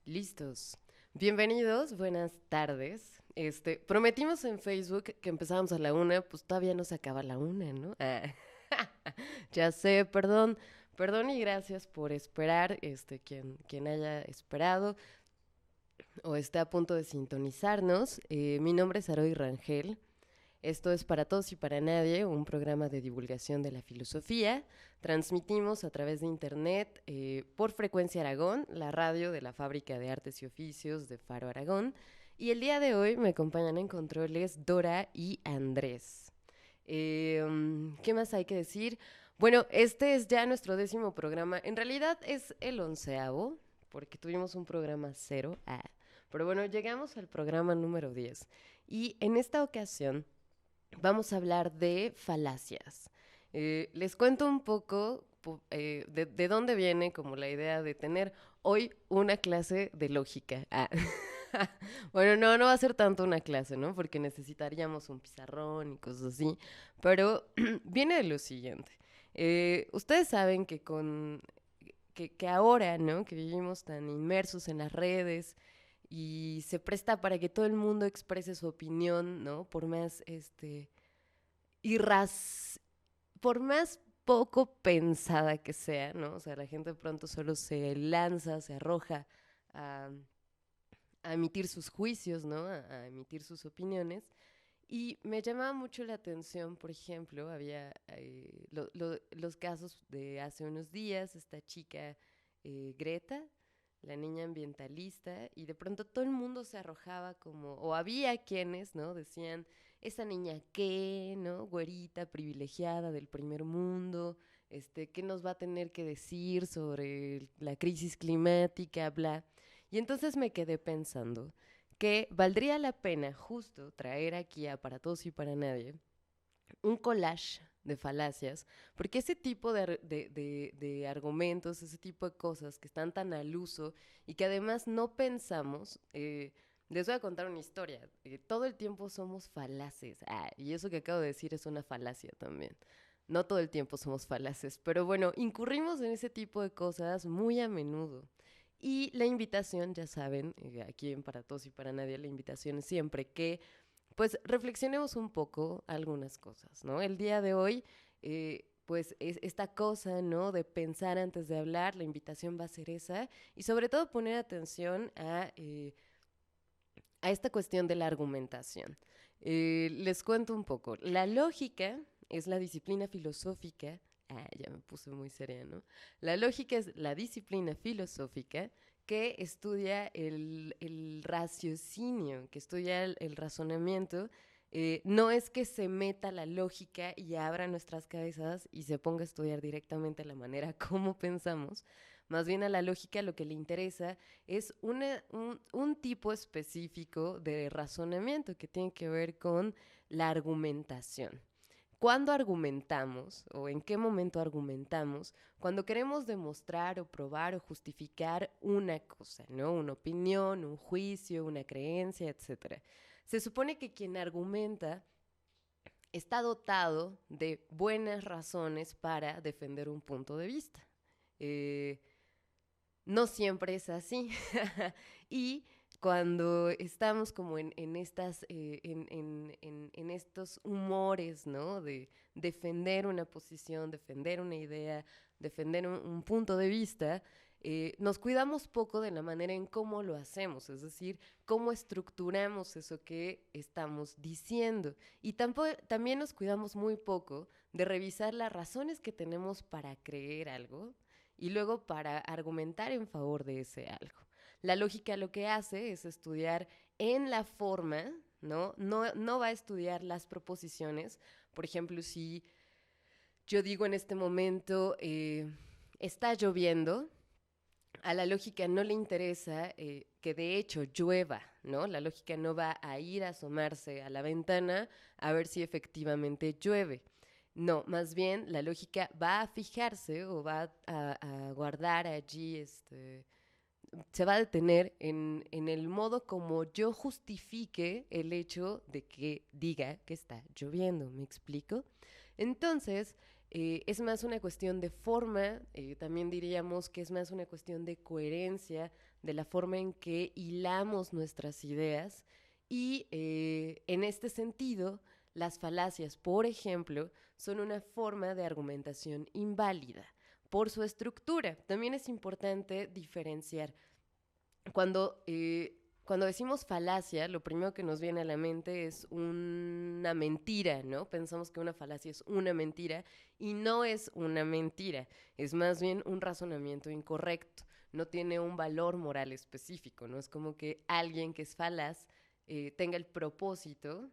Listos. Bienvenidos, buenas tardes. Prometimos en Facebook que empezábamos a la una, pues todavía no se acaba la una, ¿no? Ya sé, perdón, perdón y gracias por esperar, quien haya esperado o esté a punto de sintonizarnos. Mi nombre es Aroy Rangel. Esto es Para Todos y para Nadie, un programa de divulgación de la filosofía. Transmitimos a través de internet por Frecuencia Aragón, la radio de la Fábrica de Artes y Oficios de Faro Aragón. Y el día de hoy me acompañan en controles Dora y Andrés. ¿Qué más hay que decir? Bueno, este es ya nuestro 10º programa. En realidad es el 11º, porque tuvimos un programa cero. Pero bueno, llegamos al programa número 10. Y en esta ocasión vamos a hablar de falacias. Les cuento un poco de dónde viene como la idea de tener hoy una clase de lógica. Bueno, no va a ser tanto una clase, ¿no? Porque necesitaríamos un pizarrón y cosas así. Pero viene de lo siguiente. Ustedes saben que ahora, ¿no? Que vivimos tan inmersos en las redes y se presta para que todo el mundo exprese su opinión, ¿no? Irras por más poco pensada que sea, ¿no? O sea, la gente de pronto solo se lanza, se arroja a, a emitir sus juicios, ¿no? A emitir sus opiniones. Y me llamaba mucho la atención, por ejemplo, había los casos de hace unos días, esta chica Greta, la niña ambientalista, y de pronto todo el mundo se arrojaba como, o había quienes, ¿no? Decían, esa niña qué, ¿no? Güerita, privilegiada del primer mundo, ¿qué nos va a tener que decir sobre la crisis climática, bla? Y entonces me quedé pensando que valdría la pena justo traer aquí a Para Todos y para Nadie un collage de falacias, porque ese tipo de argumentos, ese tipo de cosas que están tan al uso y que además no pensamos, les voy a contar una historia. Todo el tiempo somos falaces. Y eso que acabo de decir es una falacia también. No todo el tiempo somos falaces, pero bueno, incurrimos en ese tipo de cosas muy a menudo. Y la invitación, ya saben, aquí en Para Todos y para Nadie, la invitación es siempre que pues reflexionemos un poco algunas cosas, ¿no? El día de hoy, pues es esta cosa, ¿no? De pensar antes de hablar, la invitación va a ser esa, y sobre todo poner atención a esta cuestión de la argumentación. Les cuento un poco. La lógica es la disciplina filosófica. Ya me puse muy seria, ¿no? La lógica es la disciplina filosófica que estudia el raciocinio, que estudia el razonamiento. No es que se meta la lógica y abra nuestras cabezas y se ponga a estudiar directamente la manera como pensamos. Más bien a la lógica lo que le interesa es un tipo específico de razonamiento que tiene que ver con la argumentación. ¿Cuándo argumentamos o en qué momento argumentamos? Cuando queremos demostrar o probar o justificar una cosa, ¿no? Una opinión, un juicio, una creencia, etcétera. Se supone que quien argumenta está dotado de buenas razones para defender un punto de vista. Eh, no siempre es así. Y cuando estamos como en estos humores, ¿no? De defender una posición, defender una idea, defender un punto de vista, nos cuidamos poco de la manera en cómo lo hacemos, es decir, cómo estructuramos eso que estamos diciendo. Y también nos cuidamos muy poco de revisar las razones que tenemos para creer algo y luego para argumentar en favor de ese algo. La lógica lo que hace es estudiar en la forma, ¿no? No va a estudiar las proposiciones. Por ejemplo, si yo digo en este momento, está lloviendo, a la lógica no le interesa que de hecho llueva, ¿no? La lógica no va a ir a asomarse a la ventana a ver si efectivamente llueve. No, más bien la lógica va a fijarse o va a guardar allí, se va a detener en el modo como yo justifique el hecho de que diga que está lloviendo, ¿me explico? Entonces, es más una cuestión de forma, también diríamos que es más una cuestión de coherencia, de la forma en que hilamos nuestras ideas y en este sentido, las falacias, por ejemplo, son una forma de argumentación inválida por su estructura. También es importante diferenciar cuando decimos falacia, lo primero que nos viene a la mente es una mentira, ¿no? Pensamos que una falacia es una mentira y no es una mentira, es más bien un razonamiento incorrecto, no tiene un valor moral específico, ¿no? Es como que alguien que es falaz tenga el propósito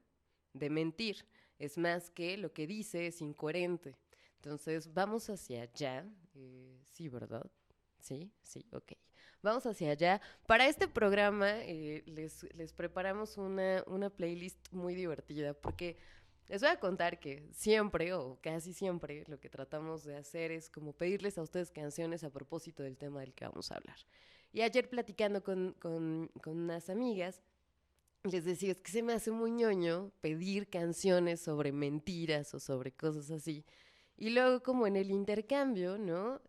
de mentir, es más que lo que dice es incoherente. Entonces, vamos hacia allá, sí, ¿verdad? Sí, sí, ok. Vamos hacia allá. Para este programa les preparamos una playlist muy divertida porque les voy a contar que siempre o casi siempre lo que tratamos de hacer es como pedirles a ustedes canciones a propósito del tema del que vamos a hablar. Y ayer platicando con unas amigas, les decía, es que se me hace muy ñoño pedir canciones sobre mentiras o sobre cosas así. Y luego como en el intercambio, ¿no?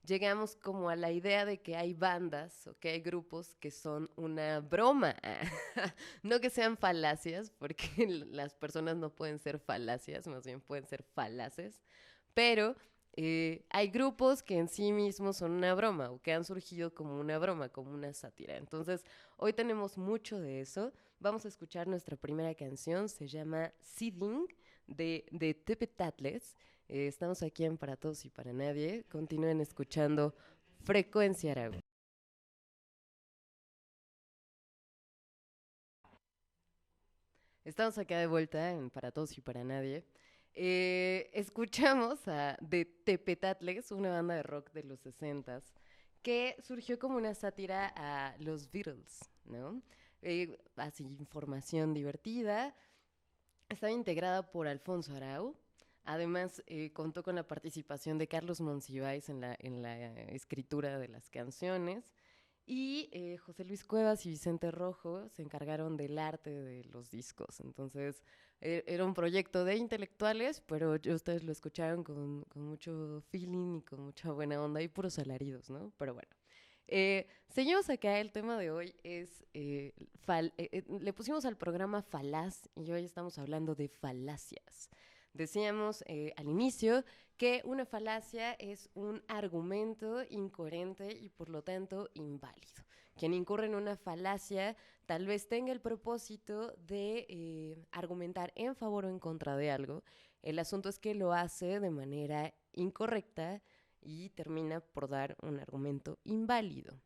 Llegamos como a la idea de que hay bandas o que hay grupos que son una broma. No que sean falacias, porque las personas no pueden ser falacias, más bien pueden ser falaces. Pero hay grupos que en sí mismos son una broma o que han surgido como una broma, como una sátira. Entonces, hoy tenemos mucho de eso. Vamos a escuchar nuestra primera canción, se llama Seeding de Tepetatles. Estamos aquí en Para Todos y Para Nadie. Continúen escuchando Frecuencia Aragua. Estamos acá de vuelta en Para Todos y Para Nadie. Escuchamos a de Tepetatles, una banda de rock de los 60 que surgió como una sátira a los Beatles, ¿no? Así, información divertida. Estaba integrada por Alfonso Arau. Además, contó con la participación de Carlos Monsiváis en la escritura de las canciones. Y José Luis Cuevas y Vicente Rojo se encargaron del arte de los discos. Entonces, era un proyecto de intelectuales, pero ustedes lo escucharon con mucho feeling y con mucha buena onda y puros alaridos, ¿no? Pero bueno. Seguimos acá, el tema de hoy es, le pusimos al programa falaz y hoy estamos hablando de falacias. Decíamos al inicio que una falacia es un argumento incoherente y por lo tanto inválido. Quien incurre en una falacia tal vez tenga el propósito de argumentar en favor o en contra de algo. El asunto es que lo hace de manera incorrecta y termina por dar un argumento inválido.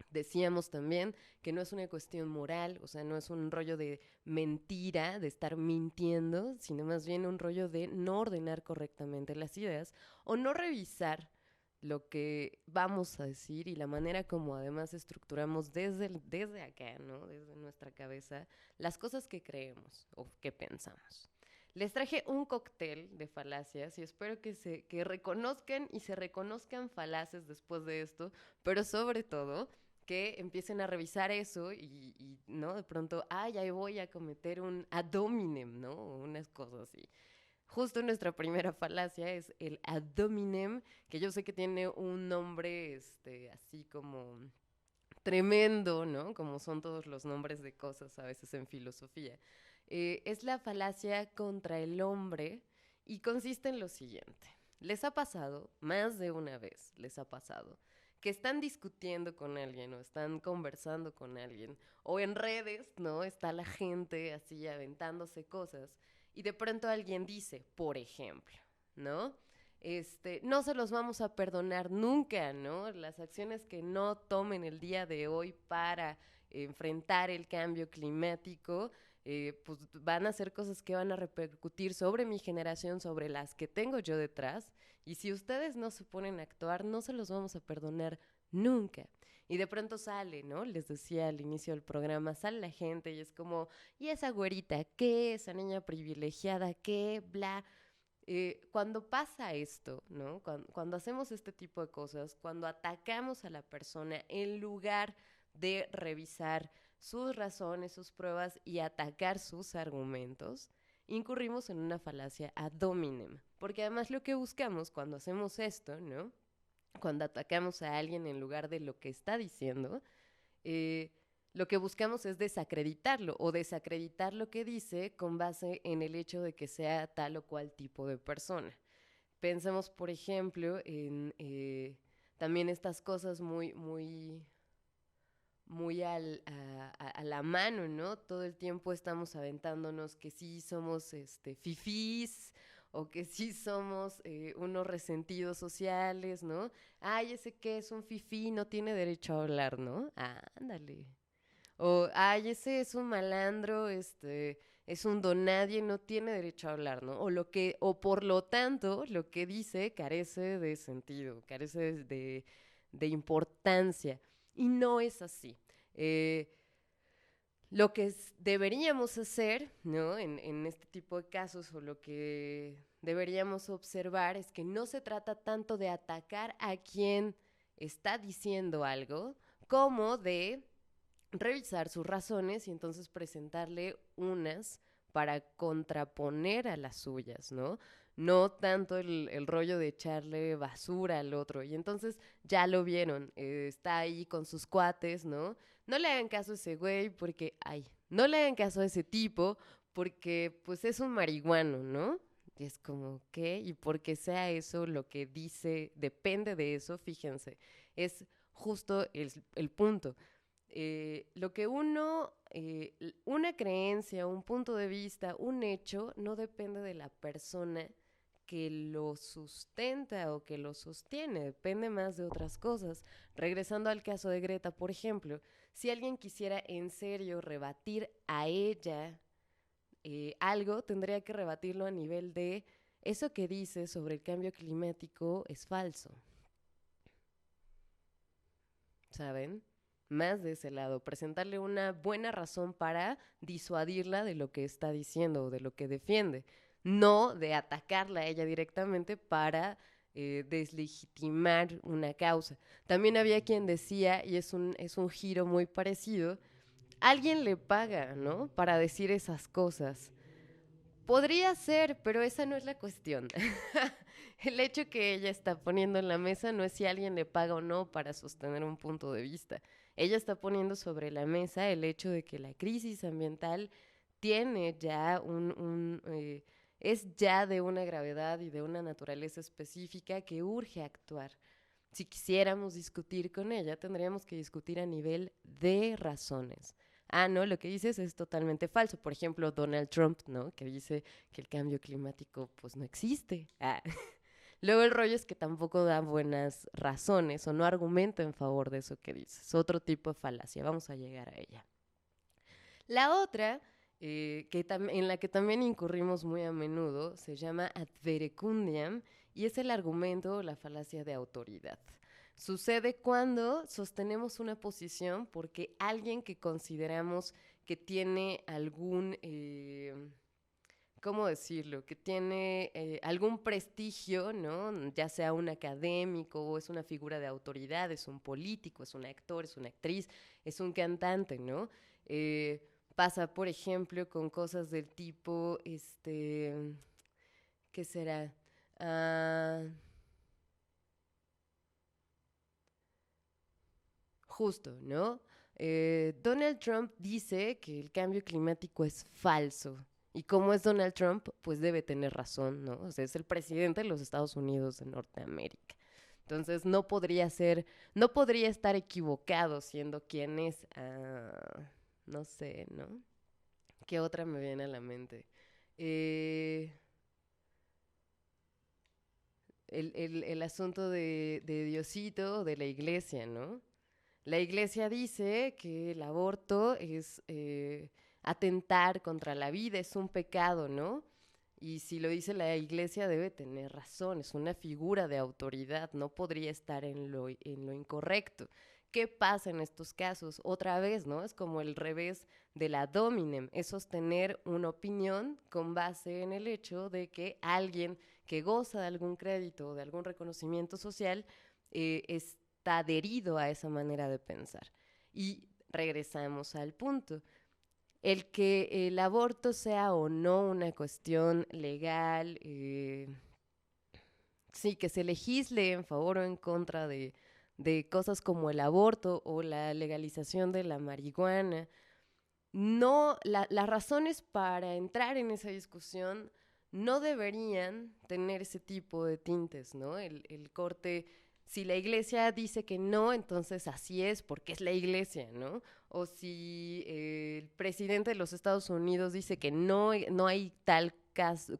Decíamos también que no es una cuestión moral, o sea, no es un rollo de mentira, de estar mintiendo, sino más bien un rollo de no ordenar correctamente las ideas o no revisar lo que vamos a decir y la manera como además estructuramos desde acá, ¿no? Desde nuestra cabeza, las cosas que creemos o que pensamos. Les traje un cóctel de falacias y espero que reconozcan y se reconozcan falaces después de esto, pero sobre todo que empiecen a revisar eso y ¿no? De pronto, ay, ahí voy a cometer un ad hominem, ¿no? O unas cosas así. Justo nuestra primera falacia es el ad hominem, que yo sé que tiene un nombre, así como tremendo, ¿no? Como son todos los nombres de cosas a veces en filosofía. Es la falacia contra el hombre y consiste en lo siguiente. Les ha pasado, más de una vez les ha pasado, que están discutiendo con alguien o están conversando con alguien o en redes, ¿no? Está la gente así aventándose cosas y de pronto alguien dice, por ejemplo, ¿no? No se los vamos a perdonar nunca, ¿no? Las acciones que no tomen el día de hoy para enfrentar el cambio climático, pues van a ser cosas que van a repercutir sobre mi generación, sobre las que tengo yo detrás, y si ustedes no se ponen a actuar, no se los vamos a perdonar nunca. Y de pronto sale, ¿no? Les decía al inicio del programa, sale la gente y es como, ¿y esa güerita qué? ¿Esa niña privilegiada qué? Bla. Cuando pasa esto, ¿no? Cuando hacemos este tipo de cosas, cuando atacamos a la persona en lugar de revisar sus razones, sus pruebas y atacar sus argumentos, incurrimos en una falacia ad hominem. Porque además lo que buscamos cuando hacemos esto, ¿no? Cuando atacamos a alguien en lugar de lo que está diciendo, eh, lo que buscamos es desacreditarlo o desacreditar lo que dice con base en el hecho de que sea tal o cual tipo de persona. Pensemos, por ejemplo, en también estas cosas muy a la mano, ¿no? Todo el tiempo estamos aventándonos que sí somos fifís o que sí somos unos resentidos sociales, ¿no? Ay, ese que es un fifí no tiene derecho a hablar, ¿no? Ándale. O, ay, ese es un malandro, es un don nadie, no tiene derecho a hablar, ¿no? O por lo tanto, lo que dice carece de sentido, carece de importancia. Y no es así. Eh, lo que deberíamos hacer, ¿no? En este tipo de casos, o lo que deberíamos observar, es que no se trata tanto de atacar a quien está diciendo algo, como de revisar sus razones y entonces presentarle unas para contraponer a las suyas, ¿no? No tanto el rollo de echarle basura al otro. Y entonces ya lo vieron, está ahí con sus cuates, ¿no? No le hagan caso a ese güey porque, ay, no le hagan caso a ese tipo porque pues es un marihuano, ¿no? Y es como, ¿qué? Y porque sea eso lo que dice, depende de eso, fíjense, es justo el punto. Lo que una creencia, un punto de vista, un hecho, no depende de la persona que lo sustenta o que lo sostiene, depende más de otras cosas. Regresando al caso de Greta, por ejemplo, si alguien quisiera en serio rebatir a ella algo, tendría que rebatirlo a nivel de eso que dice sobre el cambio climático es falso. ¿Saben? Más de ese lado, presentarle una buena razón para disuadirla de lo que está diciendo o de lo que defiende, no de atacarla a ella directamente para deslegitimar una causa. También había quien decía, y es un giro muy parecido, alguien le paga, ¿no? Para decir esas cosas. Podría ser, pero esa no es la cuestión. El hecho que ella está poniendo en la mesa no es si alguien le paga o no para sostener un punto de vista. Ella está poniendo sobre la mesa el hecho de que la crisis ambiental tiene ya es ya de una gravedad y de una naturaleza específica que urge actuar. Si quisiéramos discutir con ella, tendríamos que discutir a nivel de razones. No, lo que dices es totalmente falso. Por ejemplo, Donald Trump, ¿no? Que dice que el cambio climático pues no existe. Luego el rollo es que tampoco da buenas razones o no argumenta en favor de eso que dices. Otro tipo de falacia, vamos a llegar a ella. La otra, en la que también incurrimos muy a menudo, se llama ad verecundiam y es el argumento o la falacia de autoridad. Sucede cuando sostenemos una posición porque alguien que consideramos que tiene algún, ¿cómo decirlo? Que tiene algún prestigio, ¿no? Ya sea un académico o es una figura de autoridad, es un político, es un actor, es una actriz, es un cantante, ¿no? Pasa, por ejemplo, con cosas del tipo, ¿qué será? Ah, justo, ¿no? Donald Trump dice que el cambio climático es falso. Y como es Donald Trump, pues debe tener razón, ¿no? O sea, es el presidente de los Estados Unidos de Norteamérica. Entonces no podría estar equivocado siendo quien es. No sé, ¿no? ¿Qué otra me viene a la mente? Eh, el asunto de Diosito, de la iglesia, ¿no? La iglesia dice que el aborto es atentar contra la vida, es un pecado, ¿no? Y si lo dice la iglesia debe tener razón, es una figura de autoridad, no podría estar en lo incorrecto. ¿Qué pasa en estos casos? Otra vez, ¿no? Es como el revés de la dominem, es sostener una opinión con base en el hecho de que alguien que goza de algún crédito o de algún reconocimiento social está adherido a esa manera de pensar. Y regresamos al punto. el que el aborto sea o no una cuestión legal, sí, que se legisle en favor o en contra de cosas como el aborto o la legalización de la marihuana. No, las razones para entrar en esa discusión no deberían tener ese tipo de tintes, ¿no? El corte, si la iglesia dice que no, entonces así es porque es la iglesia, ¿no? O si el presidente de los Estados Unidos dice que no, no hay tal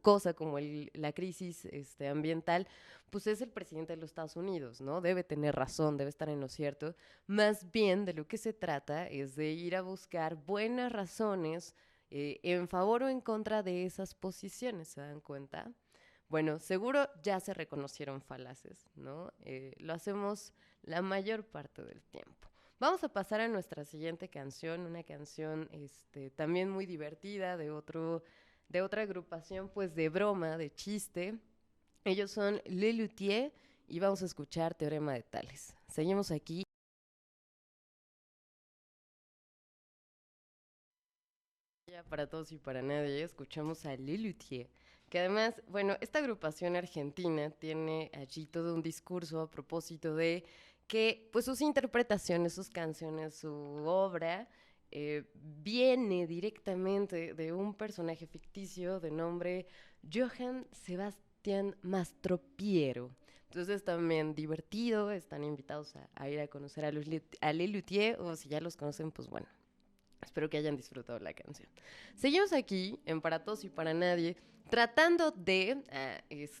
cosa como la crisis ambiental, pues es el presidente de los Estados Unidos, ¿no? Debe tener razón, debe estar en lo cierto. Más bien de lo que se trata es de ir a buscar buenas razones en favor o en contra de esas posiciones, ¿se dan cuenta? Bueno, seguro ya se reconocieron falaces, ¿no? Lo hacemos la mayor parte del tiempo. Vamos a pasar a nuestra siguiente canción, una canción también muy divertida de otra agrupación, pues de broma, de chiste. Ellos son Le Luthier y vamos a escuchar Teorema de Tales. Seguimos aquí. Para todos y para nadie, escuchamos a Lelutier, que además, bueno, esta agrupación argentina tiene allí todo un discurso a propósito de que, pues, sus interpretaciones, sus canciones, su obra, viene directamente de un personaje ficticio de nombre Johann Sebastian Mastropiero. Entonces también divertido, están invitados a ir a conocer a Lelutier, o si ya los conocen, pues bueno, espero que hayan disfrutado la canción. Seguimos aquí en Para Todos y Para Nadie, tratando de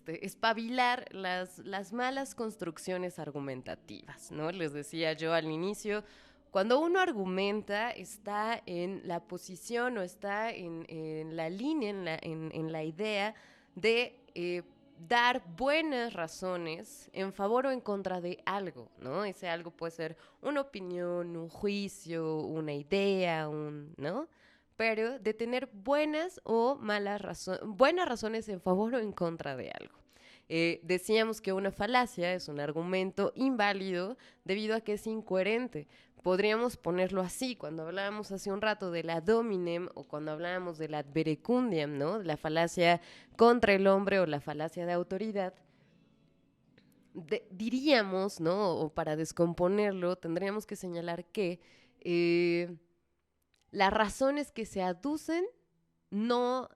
espabilar las malas construcciones argumentativas, ¿no? Les decía yo al inicio, cuando uno argumenta, está en la posición o está en la línea, en la idea de dar buenas razones en favor o en contra de algo, ¿no? Ese algo puede ser una opinión, un juicio, una idea, ¿no? Pero de tener buenas o malas razones, buenas razones en favor o en contra de algo. Decíamos que una falacia es un argumento inválido debido a que es incoherente. Podríamos ponerlo así, cuando hablábamos hace un rato de la dominem o cuando hablábamos de la verecundiam, ¿no? La falacia contra el hombre o la falacia de autoridad. Diríamos, ¿no? O para descomponerlo, tendríamos que señalar que las razones que se aducen no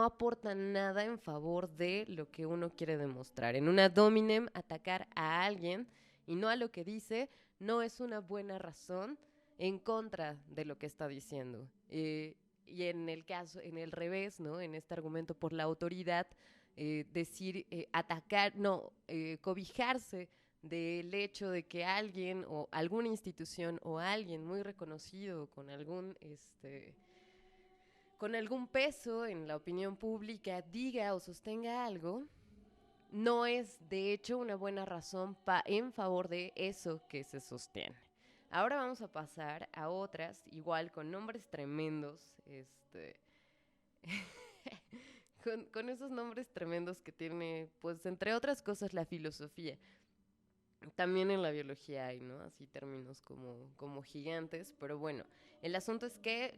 aportan nada en favor de lo que uno quiere demostrar. En una dominem, atacar a alguien y no a lo que dice no es una buena razón en contra de lo que está diciendo. Y en el caso, en el revés, ¿no? En este argumento por la autoridad, decir, atacar, no, cobijarse del hecho de que alguien o alguna institución o alguien muy reconocido con algún peso en la opinión pública diga o sostenga algo, no es de hecho una buena razón en favor de eso que se sostiene. Ahora vamos a pasar a otras, igual con nombres tremendos, con esos nombres tremendos que tiene, pues entre otras cosas, la filosofía. También en la biología hay, ¿no? Así términos como gigantes, pero bueno, el asunto es que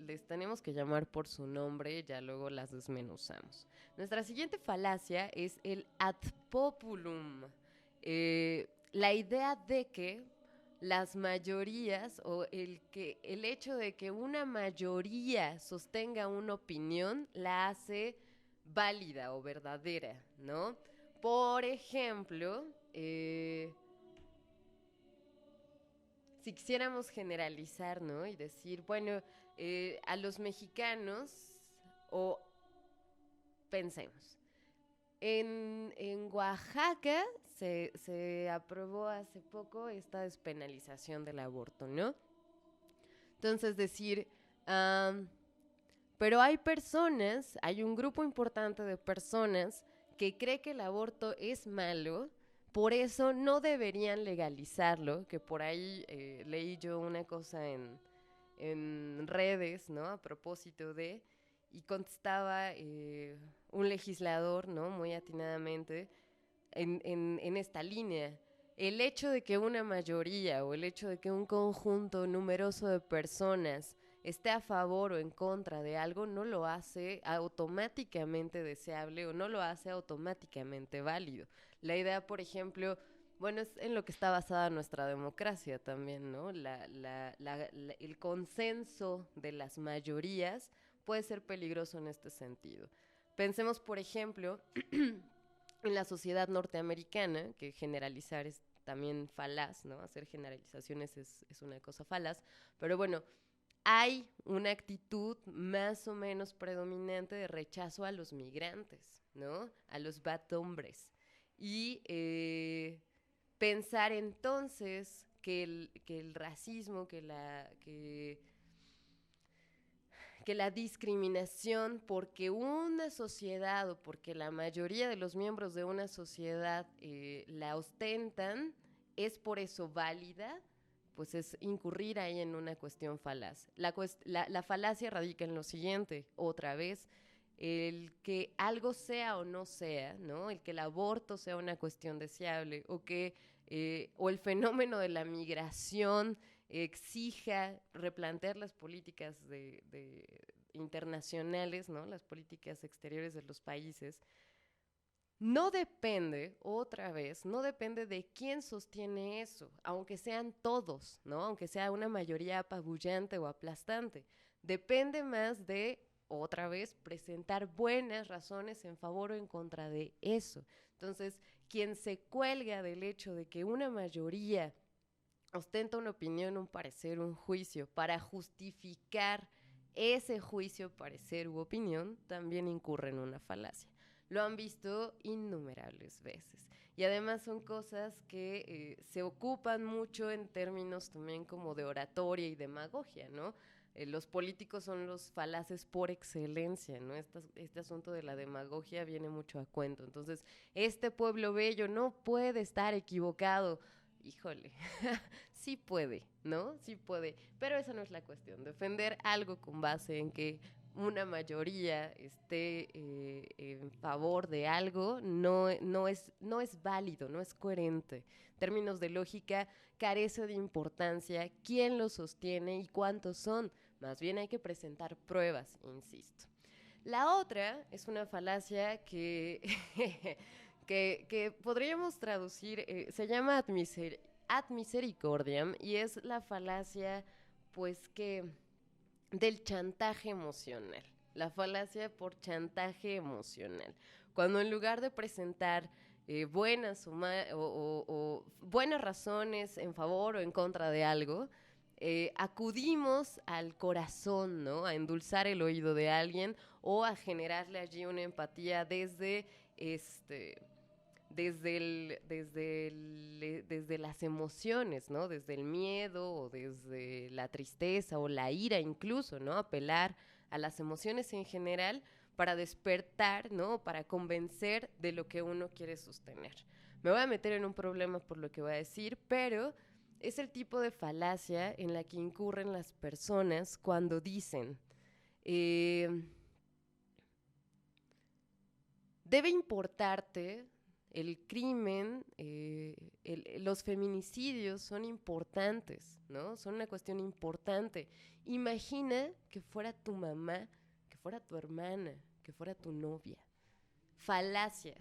les tenemos que llamar por su nombre, ya luego las desmenuzamos. Nuestra siguiente falacia es el ad populum. La idea de que las mayorías o el hecho de que una mayoría sostenga una opinión la hace válida o verdadera, ¿no? Por ejemplo, si quisiéramos generalizar, ¿no? Y decir, bueno, a los mexicanos, o pensemos, en Oaxaca se aprobó hace poco esta despenalización del aborto, ¿no? Entonces decir, pero hay personas, hay un grupo importante de personas que cree que el aborto es malo, por eso no deberían legalizarlo, que por ahí leí yo una cosa en redes, ¿no? A propósito y contestaba un legislador, ¿no? Muy atinadamente, en esta línea. El hecho de que una mayoría o el hecho de que un conjunto numeroso de personas esté a favor o en contra de algo, no lo hace automáticamente deseable o no lo hace automáticamente válido. La idea, por ejemplo, bueno, es en lo que está basada nuestra democracia también, ¿no? El consenso de las mayorías puede ser peligroso en este sentido. Pensemos, por ejemplo, en la sociedad norteamericana, que generalizar es también falaz, ¿no? Hacer generalizaciones es una cosa falaz, pero bueno, hay una actitud más o menos predominante de rechazo a los migrantes, ¿no? A los bad hombres. Y pensar entonces que el racismo, que la discriminación, porque una sociedad o porque la mayoría de los miembros de una sociedad la ostentan, es por eso válida, pues es incurrir ahí en una cuestión falaz. La falacia radica en lo siguiente, otra vez, el que algo sea o no sea, ¿no? El que el aborto sea una cuestión deseable o el fenómeno de la migración exija replantear las políticas internacionales, ¿no? Las políticas exteriores de los países, no depende, otra vez, no depende de quién sostiene eso, aunque sean todos, ¿no? Aunque sea una mayoría apabullante o aplastante. Depende más de, otra vez, presentar buenas razones en favor o en contra de eso. Entonces, quien se cuelga del hecho de que una mayoría ostenta una opinión, un parecer, un juicio, para justificar ese juicio, parecer u opinión, también incurre en una falacia. Lo han visto innumerables veces. Y además son cosas que se ocupan mucho en términos también como de oratoria y demagogia, ¿no? Los políticos son los falaces por excelencia, ¿no? Este asunto de la demagogia viene mucho a cuento. Entonces, este pueblo bello no puede estar equivocado. Híjole, sí puede, ¿no? Sí puede, pero esa no es la cuestión. Defender algo con base en que una mayoría esté en favor de algo no es válido, no es coherente. En términos de lógica, carece de importancia quién lo sostiene y cuántos son. Más bien hay que presentar pruebas, insisto. La otra es una falacia que podríamos traducir, se llama ad misericordiam, y es la falacia, pues que del chantaje emocional. La falacia por chantaje emocional. Cuando en lugar de presentar buenas razones en favor o en contra de algo, acudimos al corazón, ¿no? A endulzar el oído de alguien o a generarle allí una empatía desde las emociones, ¿no? Desde el miedo o desde la tristeza o la ira incluso, ¿no? Apelar a las emociones en general para despertar, ¿no? Para convencer de lo que uno quiere sostener. Me voy a meter en un problema por lo que voy a decir, pero es el tipo de falacia en la que incurren las personas cuando dicen, debe importarte el crimen, los feminicidios son importantes, ¿no? Son una cuestión importante. Imagina que fuera tu mamá, que fuera tu hermana, que fuera tu novia. Falacia.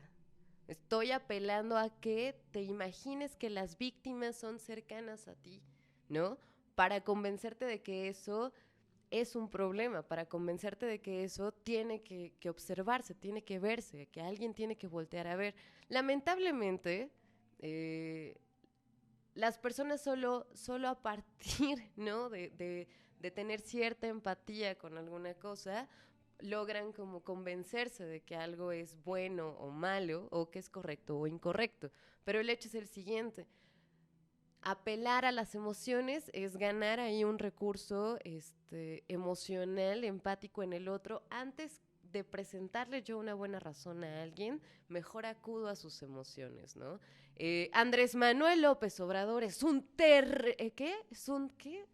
Estoy apelando a que te imagines que las víctimas son cercanas a ti, ¿no? Para convencerte de que eso es un problema, para convencerte de que eso tiene que observarse, tiene que verse, que alguien tiene que voltear a ver. Lamentablemente, las personas solo a partir, ¿no? de tener cierta empatía con alguna cosa, logran como convencerse de que algo es bueno o malo, o que es correcto o incorrecto. Pero el hecho es el siguiente: apelar a las emociones es ganar ahí un recurso emocional, empático en el otro. Antes de presentarle yo una buena razón a alguien, mejor acudo a sus emociones, ¿no? Andrés Manuel López Obrador es ¿qué? ¿Es qué?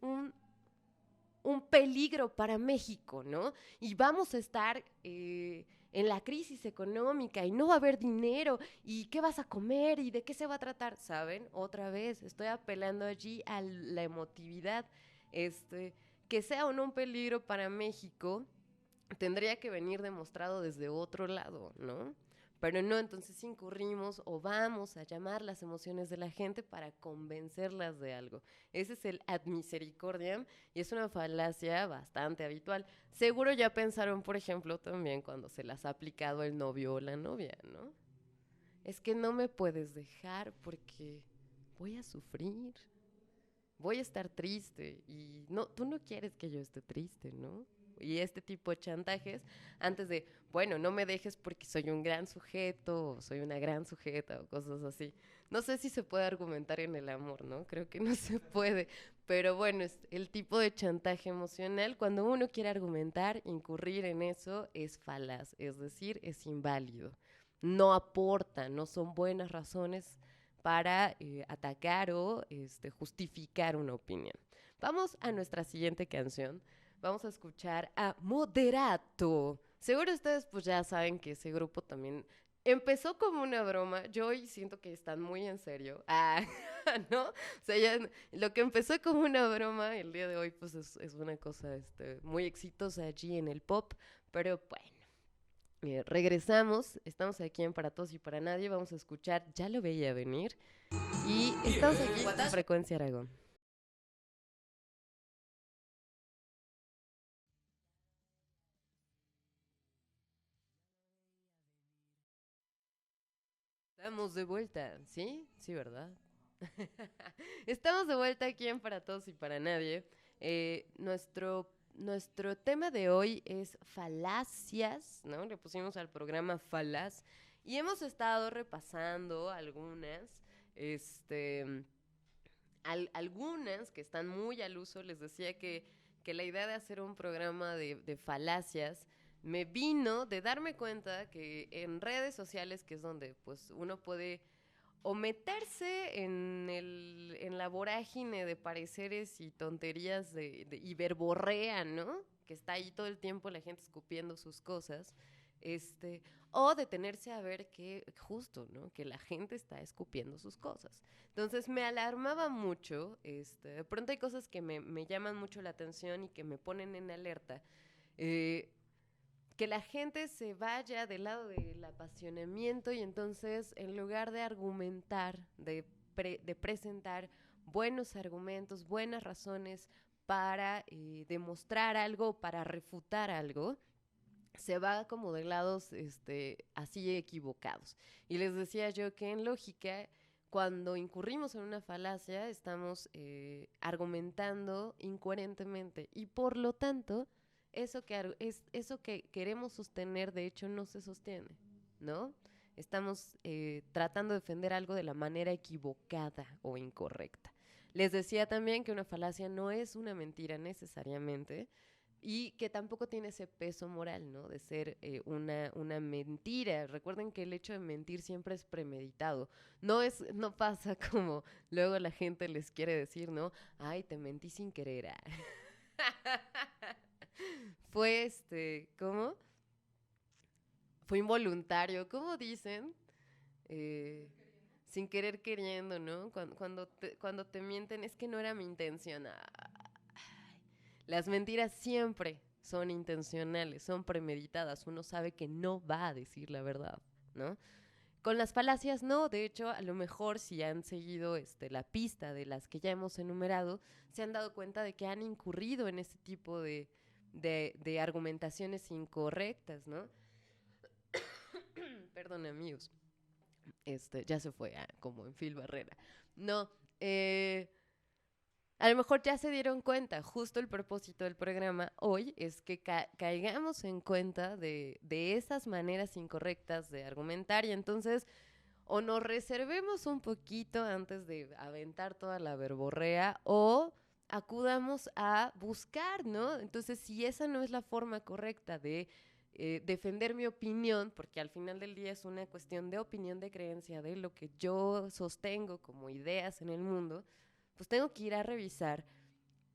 Un peligro para México, ¿no? Y vamos a estar en la crisis económica y no va a haber dinero y qué vas a comer y de qué se va a tratar, ¿saben? Otra vez, estoy apelando allí a la emotividad, que sea o no un peligro para México, tendría que venir demostrado desde otro lado, ¿no? Pero no, entonces incurrimos o vamos a llamar las emociones de la gente para convencerlas de algo. Ese es el ad misericordiam y es una falacia bastante habitual. Seguro ya pensaron, por ejemplo, también cuando se las ha aplicado el novio o la novia, ¿no? Es que no me puedes dejar porque voy a sufrir, voy a estar triste y no, tú no quieres que yo esté triste, ¿no? Y este tipo de chantajes, antes de, bueno, no me dejes porque soy un gran sujeto, o soy una gran sujeta, o cosas así. No sé si se puede argumentar en el amor, ¿no? Creo que no se puede. Pero bueno, es el tipo de chantaje emocional, cuando uno quiere argumentar, incurrir en eso es falaz, es decir, es inválido. No aporta, no son buenas razones para atacar o justificar una opinión. Vamos a nuestra siguiente canción. Vamos a escuchar a Moderato. Seguro ustedes pues ya saben que ese grupo también empezó como una broma. Yo hoy siento que están muy en serio. Ah, ¿no? O sea, ya, lo que empezó como una broma, el día de hoy pues es una cosa muy exitosa allí en el pop. Pero bueno, regresamos. Estamos aquí en Para Todos y Para Nadie. Vamos a escuchar Ya lo veía venir. Y estamos aquí en Frecuencia Aragón. Estamos de vuelta, ¿sí? Sí, ¿verdad? Estamos de vuelta aquí en Para Todos y Para Nadie. Nuestro tema de hoy es falacias, ¿no? Le pusimos al programa falaz y hemos estado repasando este, algunas que están muy al uso. Les decía que la idea de hacer un programa de falacias me vino de darme cuenta que en redes sociales, que es donde pues uno puede o meterse en la vorágine de pareceres y tonterías y verborrea, ¿no? Que está ahí todo el tiempo la gente escupiendo sus cosas, este, o detenerse a ver que justo, ¿no? Que la gente está escupiendo sus cosas. Entonces me alarmaba mucho, de pronto hay cosas que me llaman mucho la atención y que me ponen en alerta. Eh, que la gente se vaya del lado del apasionamiento y entonces en lugar de argumentar, de presentar buenos argumentos, buenas razones para demostrar algo, para refutar algo, se va como de lados así equivocados. Y les decía yo que en lógica, cuando incurrimos en una falacia, estamos argumentando incoherentemente y por lo tanto eso que queremos sostener, de hecho, no se sostiene, ¿no? Estamos tratando de defender algo de la manera equivocada o incorrecta. Les decía también que una falacia no es una mentira necesariamente y que tampoco tiene ese peso moral, ¿no? De ser una mentira. Recuerden que el hecho de mentir siempre es premeditado. No pasa como luego la gente les quiere decir, ¿no? Ay, te mentí sin querer. Fue ¿cómo? Fue involuntario, ¿cómo dicen? Eh, Sin querer queriendo, ¿no? Cuando te mienten es que no era mi intención. Las mentiras siempre son intencionales, son premeditadas. Uno sabe que no va a decir la verdad, ¿no? Con las falacias no, de hecho, a lo mejor si han seguido la pista de las que ya hemos enumerado, se han dado cuenta de que han incurrido en este tipo de argumentaciones incorrectas, ¿no? Perdón, amigos. Ya se fue, como en Phil Barrera. No, a lo mejor ya se dieron cuenta, justo el propósito del programa hoy es que caigamos en cuenta de esas maneras incorrectas de argumentar y entonces o nos reservemos un poquito antes de aventar toda la verborrea o acudamos a buscar, ¿no? Entonces, si esa no es la forma correcta de defender mi opinión, porque al final del día es una cuestión de opinión, de creencia, de lo que yo sostengo como ideas en el mundo, pues tengo que ir a revisar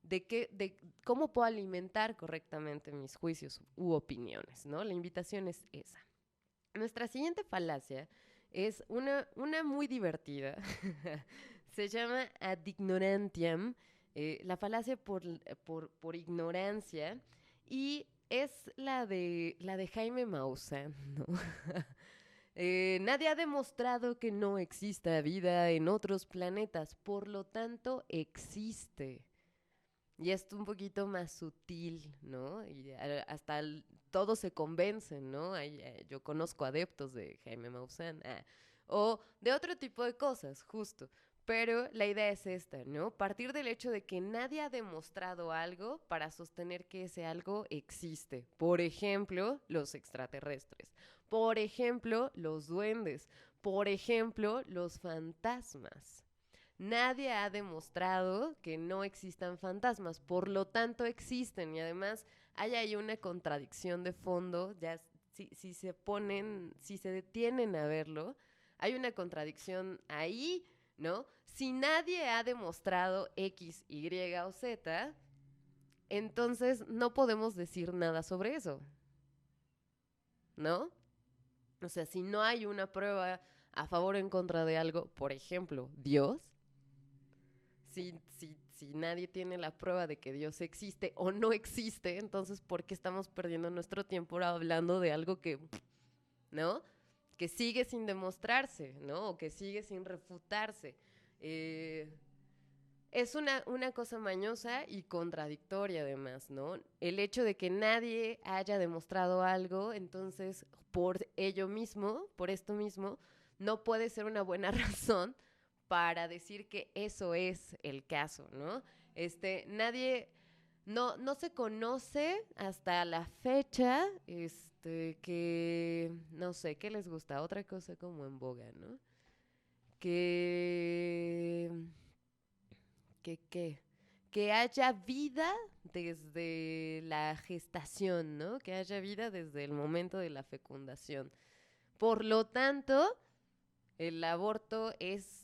de cómo puedo alimentar correctamente mis juicios u opiniones, ¿no? La invitación es esa. Nuestra siguiente falacia es una muy divertida. Se llama ad ignorantiam. La falacia por ignorancia, y es la de Jaime Maussan, ¿no? Nadie ha demostrado que no exista vida en otros planetas, por lo tanto existe. Y es un poquito más sutil, ¿no? Y todos se convencen, ¿no? Yo conozco adeptos de Jaime Maussan, o de otro tipo de cosas, justo. Pero la idea es esta, ¿no? Partir del hecho de que nadie ha demostrado algo para sostener que ese algo existe. Por ejemplo, los extraterrestres. Por ejemplo, los duendes. Por ejemplo, los fantasmas. Nadie ha demostrado que no existan fantasmas, por lo tanto existen, y además hay ahí una contradicción de fondo, ya si se ponen, si se detienen a verlo, hay una contradicción ahí, ¿no? Si nadie ha demostrado X, Y o Z, entonces no podemos decir nada sobre eso, ¿no? O sea, si no hay una prueba a favor o en contra de algo, por ejemplo, Dios, si nadie tiene la prueba de que Dios existe o no existe, entonces ¿por qué estamos perdiendo nuestro tiempo hablando de algo que, ¿no? Que sigue sin demostrarse, ¿no? O que sigue sin refutarse. Eh, es una cosa mañosa y contradictoria además, ¿no? El hecho de que nadie haya demostrado algo, entonces por ello mismo, por esto mismo, no puede ser una buena razón para decir que eso es el caso, ¿no? Nadie, no se conoce hasta la fecha, que, no sé, ¿qué les gusta? Otra cosa como en boga, ¿no? Que, ¿qué? Que haya vida desde la gestación, ¿no? Que haya vida desde el momento de la fecundación. Por lo tanto, el aborto es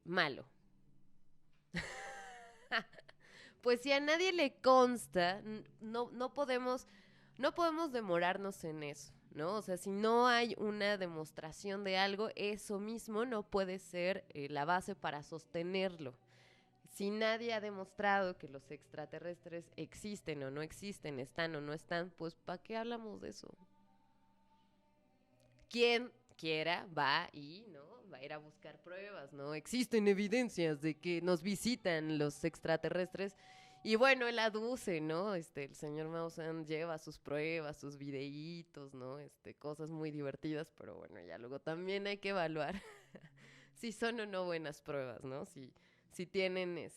malo. Pues si a nadie le consta, no podemos demorarnos en eso, ¿no? O sea, si no hay una demostración de algo, eso mismo no puede ser la base para sostenerlo. Si nadie ha demostrado que los extraterrestres existen o no existen, están o no están, pues ¿para qué hablamos de eso? Quien quiera va y, ¿no? Va a ir a buscar pruebas, ¿no? Existen evidencias de que nos visitan los extraterrestres. Y bueno, él aduce, ¿no? El señor Maussan lleva sus pruebas, sus videitos, ¿no? Cosas muy divertidas, pero bueno, ya luego también hay que evaluar si son o no buenas pruebas, ¿no? Si tienen,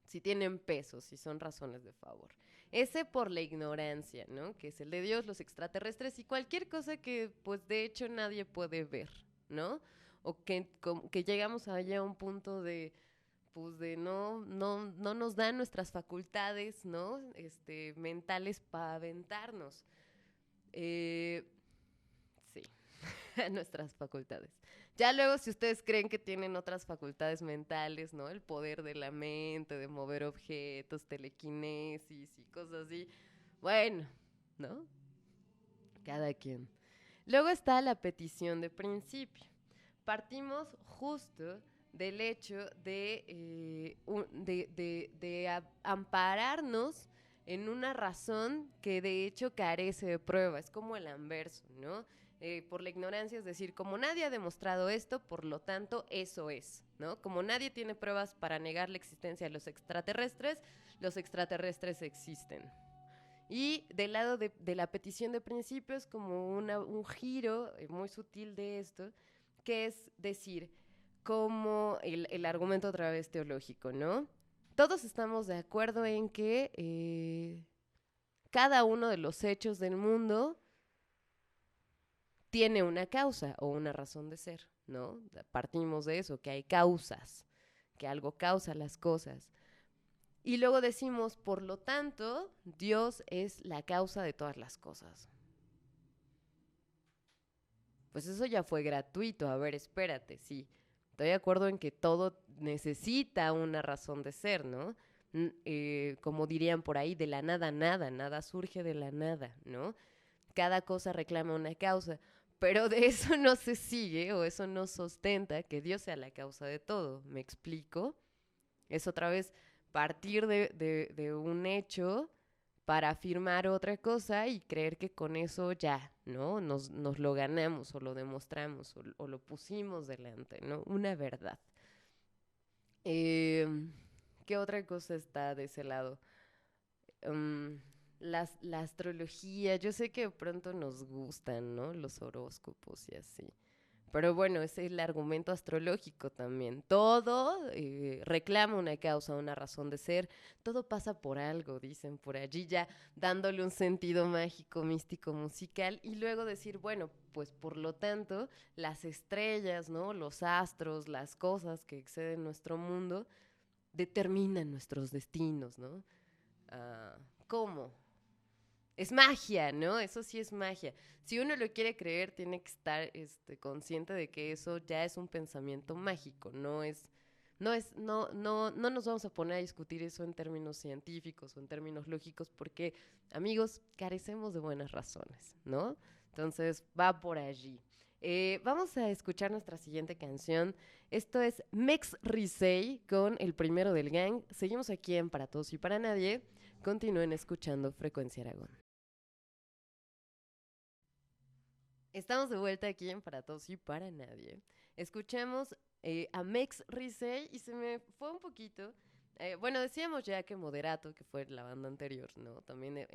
si tienen peso, si son razones de favor. Ese por la ignorancia, ¿no? Que es el de Dios, los extraterrestres y cualquier cosa que, pues, de hecho nadie puede ver, ¿no? O que llegamos allá a un punto de, pues, de no nos dan nuestras facultades, ¿no? Mentales para aventarnos. Eh, sí, nuestras facultades. Ya luego, si ustedes creen que tienen otras facultades mentales, ¿no? El poder de la mente, de mover objetos, telequinesis y cosas así, bueno, ¿no? Cada quien. Luego está la petición de principio. Partimos justo del hecho de ampararnos en una razón que de hecho carece de prueba. Es como el anverso, ¿no? Por la ignorancia, es decir, como nadie ha demostrado esto, por lo tanto, eso es, ¿no? Como nadie tiene pruebas para negar la existencia de los extraterrestres existen. Y del lado de la petición de principios, como un giro muy sutil de esto, que es decir, como el argumento otra vez teológico, ¿no? Todos estamos de acuerdo en que cada uno de los hechos del mundo tiene una causa o una razón de ser, ¿no? Partimos de eso, que hay causas, que algo causa las cosas. Y luego decimos, por lo tanto, Dios es la causa de todas las cosas. Pues eso ya fue gratuito. A ver, espérate, sí. Estoy de acuerdo en que todo necesita una razón de ser, ¿no? Como dirían por ahí, de la nada nada, nada surge de la nada, ¿no? Cada cosa reclama una causa, pero de eso no se sigue o eso no sustenta que Dios sea la causa de todo. ¿Me explico? Es otra vez partir de un hecho para afirmar otra cosa y creer que con eso ya, ¿no? Nos lo ganamos o lo demostramos o lo pusimos delante, ¿no? Una verdad. Eh, ¿Qué otra cosa está de ese lado? Um, la astrología, yo sé que de pronto nos gustan, ¿no? Los horóscopos y así. Pero bueno, ese es el argumento astrológico también. Todo reclama una causa, una razón de ser. Todo pasa por algo, dicen por allí, ya dándole un sentido mágico, místico, musical. Y luego decir, bueno, pues por lo tanto, las estrellas, ¿no? Los astros, las cosas que exceden nuestro mundo, determinan nuestros destinos, ¿no? Ah, ¿cómo? Es magia, ¿no? Eso sí es magia. Si uno lo quiere creer, tiene que estar consciente de que eso ya es un pensamiento mágico, no nos vamos a poner a discutir eso en términos científicos o en términos lógicos, porque, amigos, carecemos de buenas razones, ¿no? Entonces, va por allí. Vamos a escuchar nuestra siguiente canción. Esto es Mex Risey con el primero del gang. Seguimos aquí en Para Todos y Para Nadie. Continúen escuchando Frecuencia Aragón. Estamos de vuelta aquí en Para Todos y Para Nadie. Escuchamos a Mex Risey y se me fue un poquito. Bueno, decíamos ya que Moderato, que fue la banda anterior, ¿no? También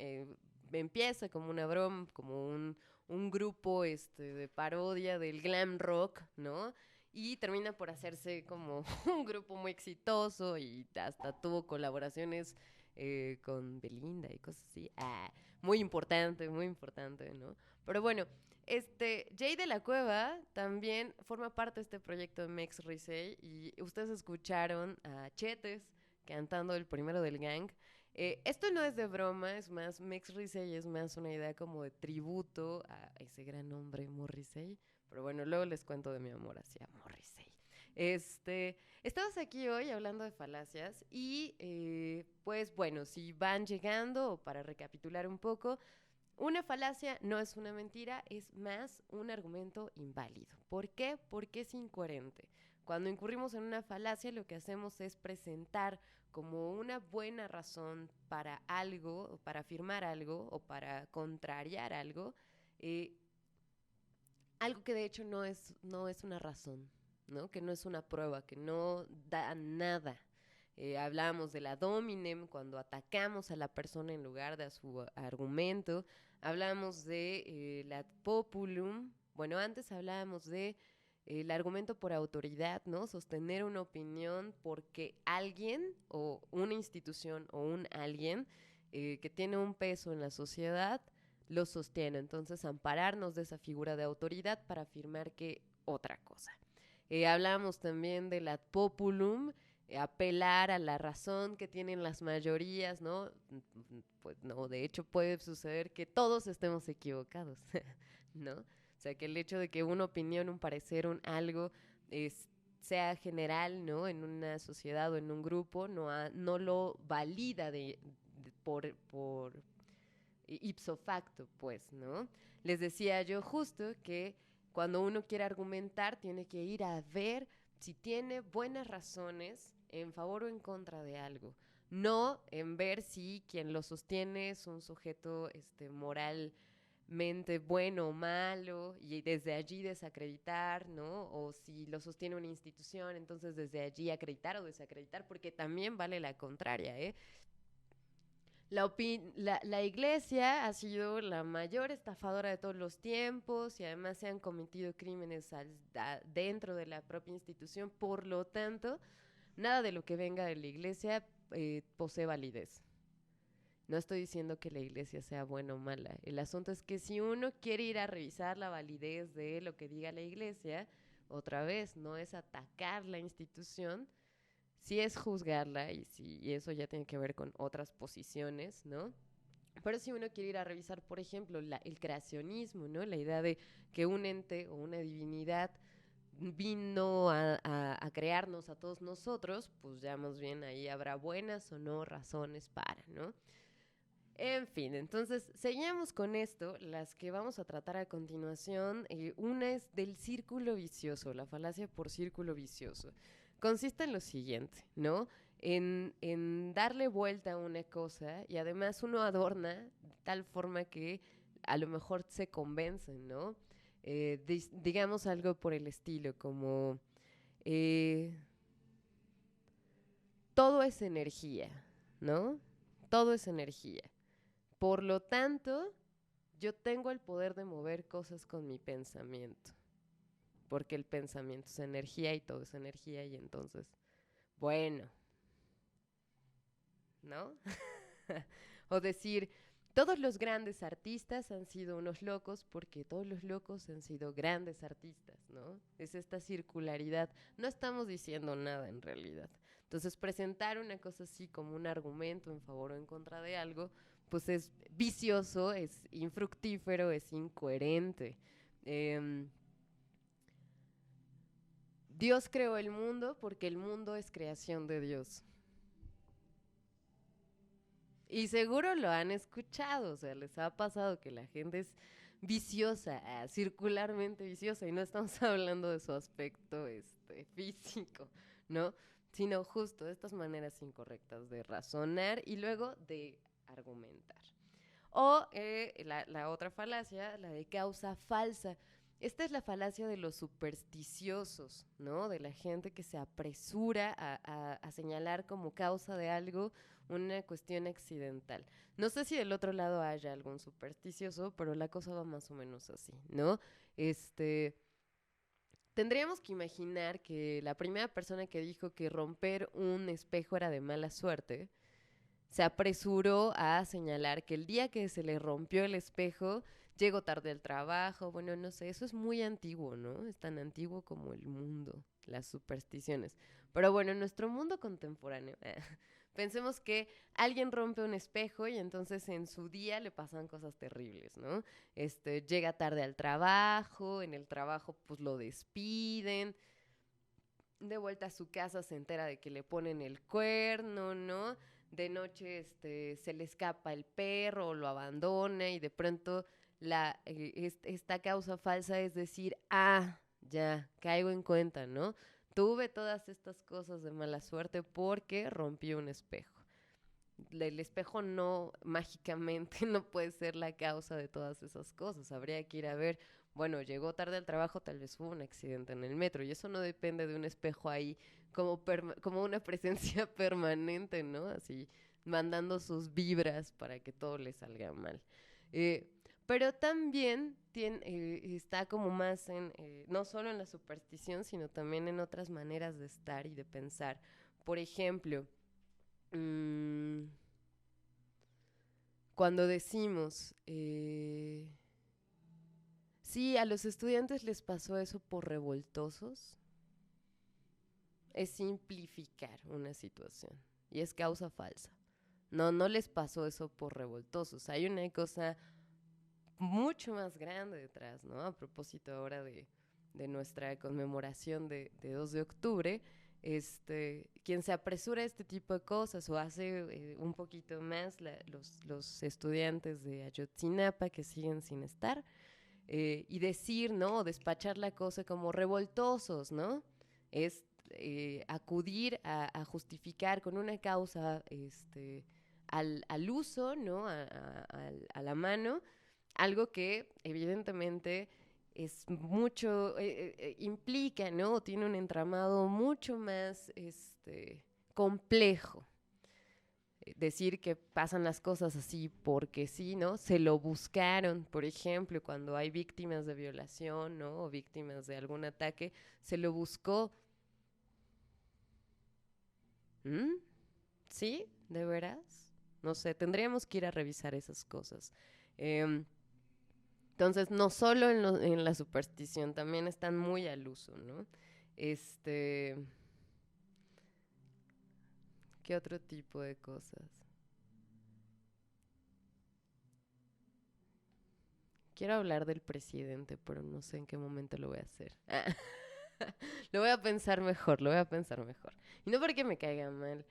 empieza como una broma, como un grupo de parodia del glam rock, ¿no? Y termina por hacerse como un grupo muy exitoso y hasta tuvo colaboraciones con Belinda y cosas así. Muy importante, ¿no? Pero bueno, Jay de la Cueva también forma parte de este proyecto de Mex Risey y ustedes escucharon a Chetes cantando el primero del gang. Esto no es de broma, es más, Mex Risey es más una idea como de tributo a ese gran hombre Morrissey. Pero bueno, luego les cuento de mi amor hacia Morrissey. Estamos aquí hoy hablando de falacias y pues bueno, si van llegando o para recapitular un poco, una falacia no es una mentira, es más un argumento inválido. ¿Por qué? Porque es incoherente. Cuando incurrimos en una falacia, lo que hacemos es presentar como una buena razón para algo, o para afirmar algo, o para contrariar algo, eh, algo que de hecho no es una razón, ¿no? Que no es una prueba, que no da nada. Hablamos de la dominem cuando atacamos a la persona en lugar de a su argumento. Hablamos de la populum. Bueno, antes hablábamos de el argumento por autoridad, ¿no? Sostener una opinión porque alguien o una institución o un alguien que tiene un peso en la sociedad lo sostiene. Entonces, ampararnos de esa figura de autoridad para afirmar que otra cosa. Hablamos también del ad populum, apelar a la razón que tienen las mayorías, ¿no? Pues no, de hecho puede suceder que todos estemos equivocados, ¿no? O sea, que el hecho de que una opinión, un parecer, un algo sea general, ¿no? En una sociedad o en un grupo, no lo valida por ipso facto, pues, ¿no? Les decía yo justo que cuando uno quiere argumentar tiene que ir a ver si tiene buenas razones en favor o en contra de algo. No en ver si quien lo sostiene es un sujeto moralmente bueno o malo y desde allí desacreditar, ¿no? O si lo sostiene una institución, entonces desde allí acreditar o desacreditar, porque también vale la contraria, ¿eh? La iglesia ha sido la mayor estafadora de todos los tiempos y además se han cometido crímenes dentro de la propia institución. Por lo tanto, nada de lo que venga de la iglesia posee validez. No estoy diciendo que la iglesia sea buena o mala. El asunto es que si uno quiere ir a revisar la validez de lo que diga la iglesia, otra vez, no es atacar la institución, sí es juzgarla y eso ya tiene que ver con otras posiciones, ¿no? Pero si uno quiere ir a revisar, por ejemplo, el creacionismo, ¿no? La idea de que un ente o una divinidad vino a crearnos a todos nosotros, pues ya más bien ahí habrá buenas o no razones para, ¿no? En fin, entonces seguimos con esto. Las que vamos a tratar a continuación, una es del círculo vicioso, la falacia por círculo vicioso. Consiste en lo siguiente, ¿no? en darle vuelta a una cosa y además uno adorna de tal forma que a lo mejor se convencen, ¿no? Digamos algo por el estilo, como eh, todo es energía, ¿no? Todo es energía. Por lo tanto, yo tengo el poder de mover cosas con mi pensamiento, porque el pensamiento es energía y todo es energía y entonces, bueno, ¿no? O decir, todos los grandes artistas han sido unos locos porque todos los locos han sido grandes artistas, ¿no? Es esta circularidad. No estamos diciendo nada en realidad. Entonces, presentar una cosa así como un argumento en favor o en contra de algo, pues es vicioso, es infructífero, es incoherente. Eh, Dios creó el mundo porque el mundo es creación de Dios. Y seguro lo han escuchado, o sea, les ha pasado que la gente es viciosa, circularmente viciosa, y no estamos hablando de su aspecto físico, ¿no? Sino justo de estas maneras incorrectas de razonar y luego de argumentar. O la otra falacia, la de causa falsa. Esta es la falacia de los supersticiosos, ¿no? De la gente que se apresura a señalar como causa de algo una cuestión accidental. No sé si del otro lado haya algún supersticioso, pero la cosa va más o menos así, ¿no? Este, Tendríamos que imaginar que la primera persona que dijo que romper un espejo era de mala suerte, se apresuró a señalar que el día que se le rompió el espejo, llegó tarde al trabajo, bueno, no sé, eso es muy antiguo, ¿no? Es tan antiguo como el mundo, las supersticiones. Pero bueno, en nuestro mundo contemporáneo, pensemos que alguien rompe un espejo y entonces en su día le pasan cosas terribles, ¿no? Llega tarde al trabajo, en el trabajo pues lo despiden, de vuelta a su casa se entera de que le ponen el cuerno, ¿no? De noche se le escapa el perro, lo abandona y de pronto esta causa falsa es decir, ya, caigo en cuenta, ¿no? Tuve todas estas cosas de mala suerte porque rompí un espejo. El espejo no mágicamente no puede ser la causa de todas esas cosas. Habría que ir a ver, bueno, llegó tarde al trabajo, tal vez hubo un accidente en el metro y eso no depende de un espejo ahí como una presencia permanente, ¿no? Así mandando sus vibras para que todo le salga mal. Eh, pero también está como más no solo en la superstición, sino también en otras maneras de estar y de pensar. Por ejemplo, Mm, cuando decimos, sí, a los estudiantes les pasó eso por revoltosos, es simplificar una situación y es causa falsa. No, no les pasó eso por revoltosos. Hay una cosa mucho más grande detrás, ¿no? A propósito ahora de nuestra conmemoración de 2 de octubre, quien se apresura a este tipo de cosas o hace un poquito más los estudiantes de Ayotzinapa que siguen sin estar, y decir, ¿no? O despachar la cosa como revoltosos, ¿no? Es acudir a justificar con una causa al uso, ¿no? A la mano, algo que evidentemente es mucho, implica, ¿no? Tiene un entramado mucho más complejo. Decir que pasan las cosas así porque sí, ¿no? Se lo buscaron, por ejemplo, cuando hay víctimas de violación, ¿no? O víctimas de algún ataque, se lo buscó. ¿Mm? ¿Sí? ¿De veras? No sé, tendríamos que ir a revisar esas cosas. Eh, entonces, no solo en la superstición, también están muy al uso, ¿no? Este, ¿Qué otro tipo de cosas? Quiero hablar del presidente, pero no sé en qué momento lo voy a hacer. Lo voy a pensar mejor, lo voy a pensar mejor. Y no porque me caiga mal.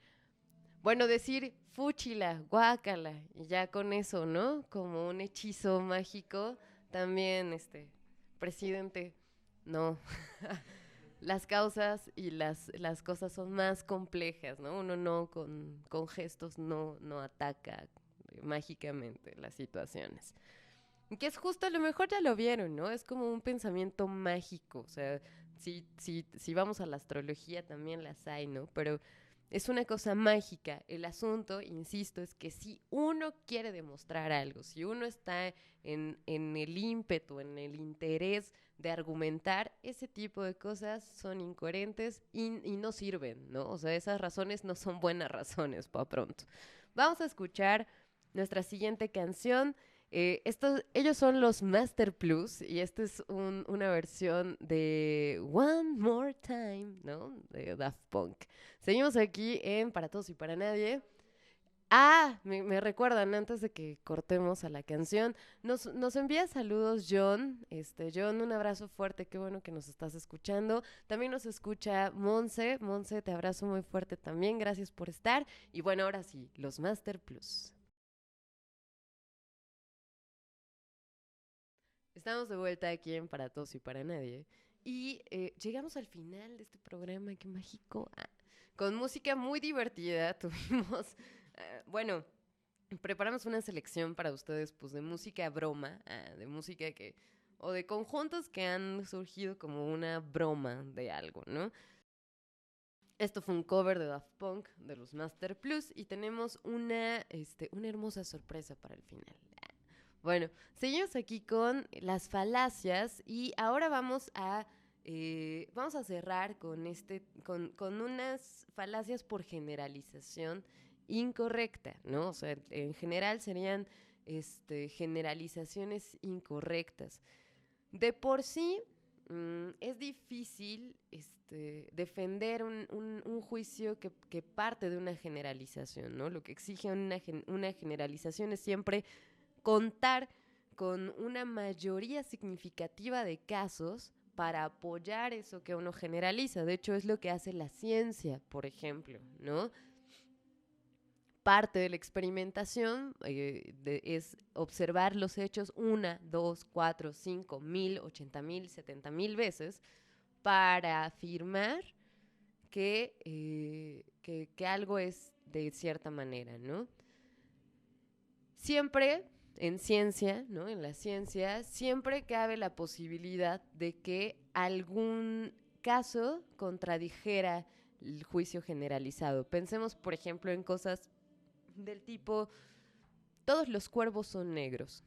Bueno, decir fúchila, guácala, y ya con eso, ¿no? Como un hechizo mágico, también, presidente, no. las causas y las cosas son más complejas, ¿no? Uno no con gestos no ataca mágicamente las situaciones. Que es justo, a lo mejor ya lo vieron, ¿no? Es como un pensamiento mágico, o sea, si vamos a la astrología también las hay, ¿no? Pero es una cosa mágica. El asunto, insisto, es que si uno quiere demostrar algo, si uno está en el ímpetu, en el interés de argumentar, ese tipo de cosas son incoherentes y no sirven, ¿no? O sea, esas razones no son buenas razones, para pronto. Vamos a escuchar nuestra siguiente canción. Ellos son los Master Plus y esta es una versión de One More Time, ¿no? De Daft Punk. Seguimos aquí en Para Todos y Para Nadie. Me recuerdan antes de que cortemos a la canción. Nos envía saludos John. John, un abrazo fuerte. Qué bueno que nos estás escuchando. También nos escucha Monse. Monse, te abrazo muy fuerte también. Gracias por estar. Y bueno, ahora sí, los Master Plus. Estamos de vuelta aquí en Para Todos y Para Nadie. Y llegamos al final de este programa, qué mágico. Con música muy divertida tuvimos, bueno, preparamos una selección para ustedes, pues de música broma, de música o de conjuntos que han surgido como una broma de algo, ¿no? Esto fue un cover de Daft Punk de los Master Plus y tenemos una hermosa sorpresa para el final. Bueno, seguimos aquí con las falacias y ahora vamos a cerrar con unas falacias por generalización incorrecta, ¿no? O sea, en general serían generalizaciones incorrectas. De por sí, es difícil defender un juicio que parte de una generalización, ¿no? Lo que exige una generalización es siempre contar con una mayoría significativa de casos para apoyar eso que uno generaliza. De hecho, es lo que hace la ciencia, por ejemplo, ¿no? Parte de la experimentación es observar los hechos 1, 2, 4, 5, 1000, 80,000, 70,000 veces para afirmar que algo es de cierta manera, ¿no? Siempre en ciencia, ¿no? En la ciencia, siempre cabe la posibilidad de que algún caso contradijera el juicio generalizado. Pensemos, por ejemplo, en cosas del tipo, todos los cuervos son negros.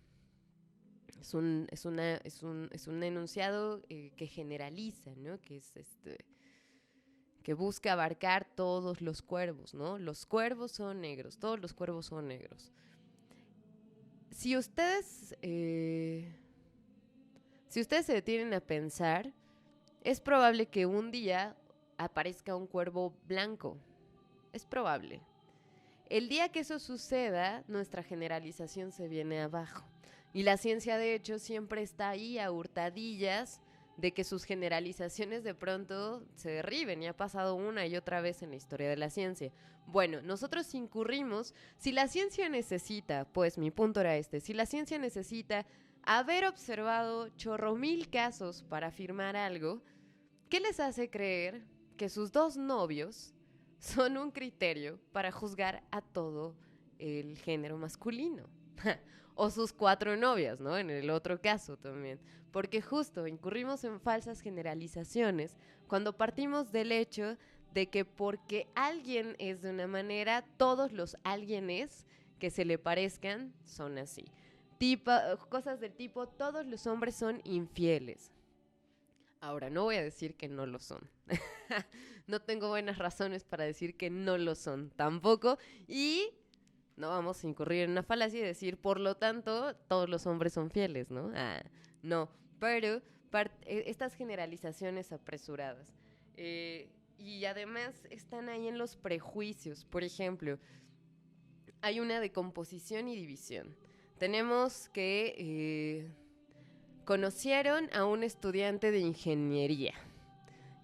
Es un enunciado que generaliza, ¿no? Que busca abarcar todos los cuervos, ¿no? Los cuervos son negros, todos los cuervos son negros. Si ustedes, si ustedes se detienen a pensar, es probable que un día aparezca un cuervo blanco. Es probable. El día que eso suceda, nuestra generalización se viene abajo. Y la ciencia, de hecho, siempre está ahí a hurtadillas de que sus generalizaciones de pronto se derriben, y ha pasado una y otra vez en la historia de la ciencia. Bueno, nosotros incurrimos, si la ciencia necesita, pues mi punto era si la ciencia necesita haber observado chorro mil casos para afirmar algo, ¿qué les hace creer que sus dos novios son un criterio para juzgar a todo el género masculino? O sus 4 novias, ¿no? En el otro caso también. Porque justo incurrimos en falsas generalizaciones cuando partimos del hecho de que porque alguien es de una manera, todos los alguienes que se le parezcan son así. Cosas del tipo, todos los hombres son infieles. Ahora, no voy a decir que no lo son. No tengo buenas razones para decir que no lo son tampoco. Y no vamos a incurrir en una falacia y decir, por lo tanto, todos los hombres son fieles, ¿no? No, pero estas generalizaciones apresuradas. Y además están ahí en los prejuicios. Por ejemplo, hay una de composición y división. Tenemos que conocieron a un estudiante de ingeniería.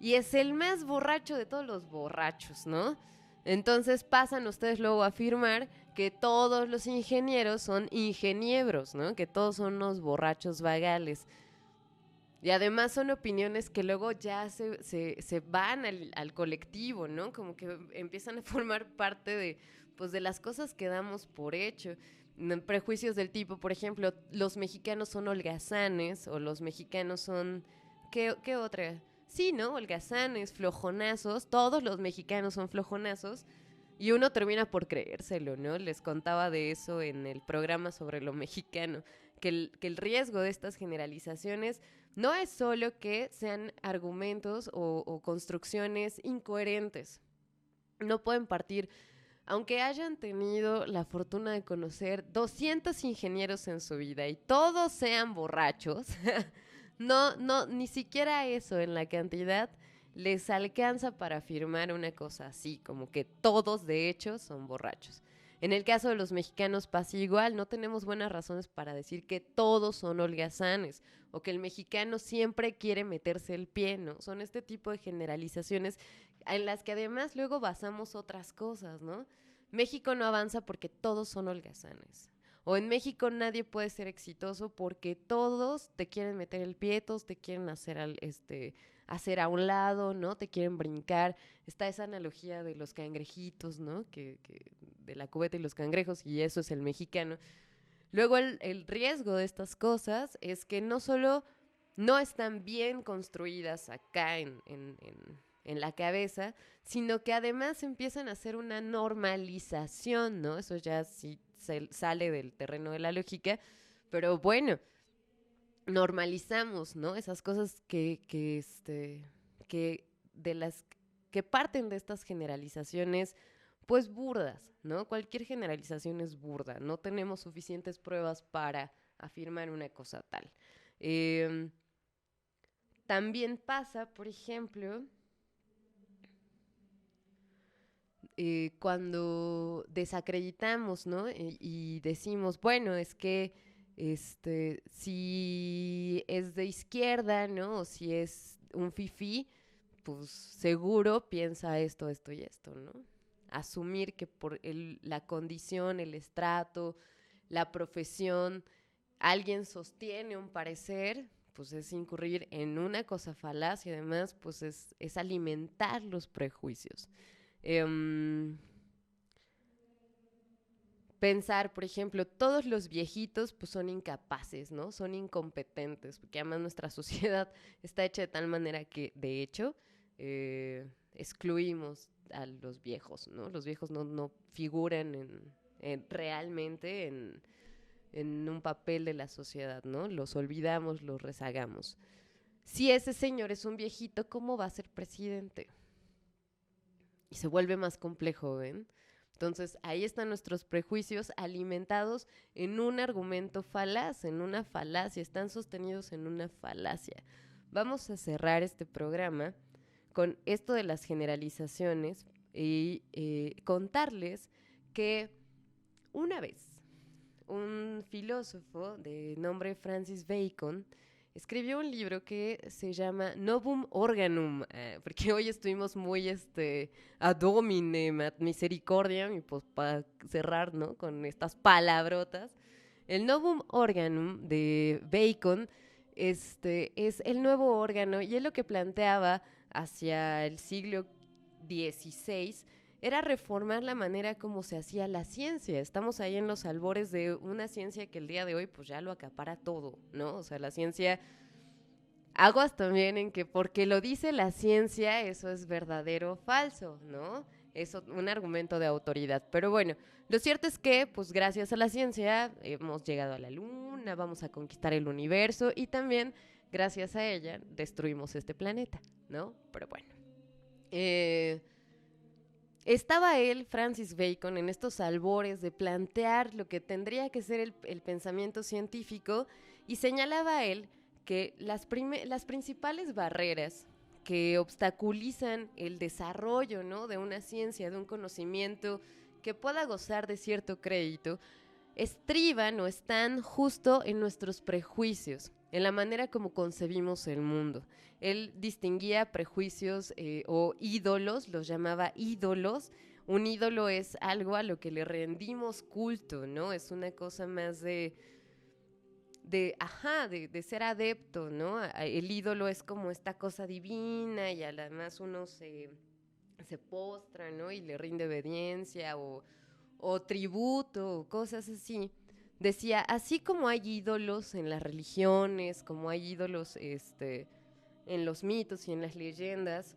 Y es el más borracho de todos los borrachos, ¿no? Entonces pasan ustedes luego a afirmar que todos los ingenieros son ingeniebros, ¿no? Que todos son unos borrachos vagales. Y además son opiniones que luego ya se van al colectivo, ¿no? Como que empiezan a formar parte de, pues, de las cosas que damos por hecho. Prejuicios del tipo, por ejemplo, los mexicanos son holgazanes o los mexicanos son... ¿Qué otra? Sí, ¿no? Holgazanes, flojonazos, todos los mexicanos son flojonazos y uno termina por creérselo, ¿no? Les contaba de eso en el programa sobre lo mexicano, que el riesgo de estas generalizaciones no es solo que sean argumentos o construcciones incoherentes. No pueden partir, aunque hayan tenido la fortuna de conocer 200 ingenieros en su vida y todos sean borrachos, no, ni siquiera eso en la cantidad les alcanza para afirmar una cosa así, como que todos de hecho son borrachos. En el caso de los mexicanos pasa igual, no tenemos buenas razones para decir que todos son holgazanes o que el mexicano siempre quiere meterse el pie, ¿no? Son este tipo de generalizaciones en las que además luego basamos otras cosas, ¿no? México no avanza porque todos son holgazanes. O en México nadie puede ser exitoso porque todos te quieren meter el pie, todos te quieren hacer a un lado, ¿no? Te quieren brincar. Está esa analogía de los cangrejitos, ¿no? De la cubeta y los cangrejos, y eso es el mexicano. Luego el riesgo de estas cosas es que no solo no están bien construidas acá en la cabeza, sino que además empiezan a hacer una normalización, ¿no? Eso ya sí sale del terreno de la lógica, pero bueno, normalizamos, ¿no? Esas cosas que de las que parten de estas generalizaciones, pues burdas, ¿no? Cualquier generalización es burda, no tenemos suficientes pruebas para afirmar una cosa tal. También pasa, por ejemplo, cuando desacreditamos, ¿no? Y decimos, bueno, es que si es de izquierda, ¿no? O si es un fifí, pues seguro piensa esto, esto y esto, ¿no? Asumir que por la condición, el estrato, la profesión, alguien sostiene un parecer, pues es incurrir en una cosa falaz y además pues es alimentar los prejuicios. Pensar, por ejemplo, todos los viejitos pues son incapaces, ¿no? Son incompetentes, porque además nuestra sociedad está hecha de tal manera que, de hecho, excluimos a los viejos, ¿no? Los viejos no figuran realmente en un papel de la sociedad, ¿no? Los olvidamos, los rezagamos. Si ese señor es un viejito, ¿cómo va a ser presidente? Y se vuelve más complejo, ¿ven? Entonces, ahí están nuestros prejuicios alimentados en un argumento falaz, en una falacia, están sostenidos en una falacia. Vamos a cerrar este programa con esto de las generalizaciones y contarles que una vez un filósofo de nombre Francis Bacon escribió un libro que se llama Novum Organum, porque hoy estuvimos muy ad hominem, ad misericordiam, y pues para cerrar, ¿no? Con estas palabrotas. El Novum Organum de Bacon es el nuevo órgano, y él lo que planteaba hacia el siglo XVI era reformar la manera como se hacía la ciencia. Estamos ahí en los albores de una ciencia que el día de hoy pues ya lo acapara todo, ¿no? O sea, la ciencia, aguas también en que porque lo dice la ciencia, eso es verdadero o falso, ¿no? Es un argumento de autoridad. Pero bueno, lo cierto es que, pues gracias a la ciencia, hemos llegado a la luna, vamos a conquistar el universo y también, gracias a ella, destruimos este planeta, ¿no? Pero bueno. Estaba él, Francis Bacon, en estos albores de plantear lo que tendría que ser el pensamiento científico y señalaba a él que las principales barreras que obstaculizan el desarrollo, ¿no? De una ciencia, de un conocimiento que pueda gozar de cierto crédito, estriban o están justo en nuestros prejuicios, en la manera como concebimos el mundo. Él distinguía prejuicios o ídolos, los llamaba ídolos. Un ídolo es algo a lo que le rendimos culto, ¿no? Es una cosa más de ser adepto, ¿no? El ídolo es como esta cosa divina y además uno se postra, ¿no? Y le rinde obediencia o tributo, o cosas así. Decía, así como hay ídolos en las religiones, como hay ídolos en los mitos y en las leyendas,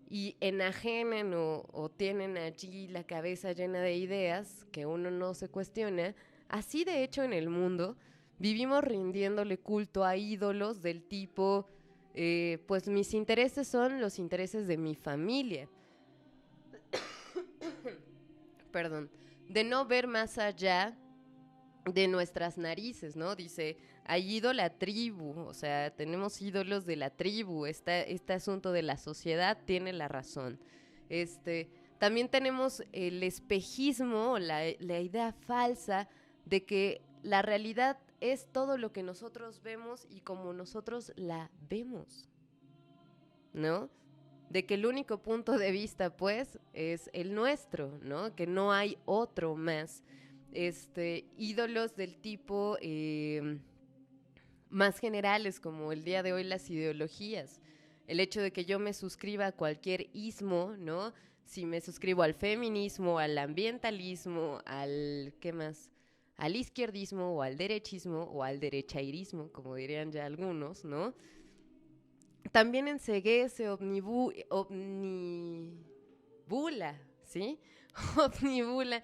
y enajenan o tienen allí la cabeza llena de ideas que uno no se cuestiona, así de hecho en el mundo vivimos rindiéndole culto a ídolos del tipo, pues mis intereses son los intereses de mi familia. Perdón, de no ver más allá de nuestras narices, ¿no? Dice, hay ídolo tribu, o sea, tenemos ídolos de la tribu, este asunto de la sociedad tiene la razón. También tenemos el espejismo, la idea falsa de que la realidad es todo lo que nosotros vemos y como nosotros la vemos, ¿no? De que el único punto de vista, pues, es el nuestro, ¿no? Que no hay otro más. Ídolos del tipo más generales, como el día de hoy las ideologías. El hecho de que yo me suscriba a cualquier ismo, ¿no? Si me suscribo al feminismo, al ambientalismo, ¿qué más? Al izquierdismo o al derechismo o al derechairismo, como dirían ya algunos, ¿no? También enceguece, omnibula, ¿sí? Omnibula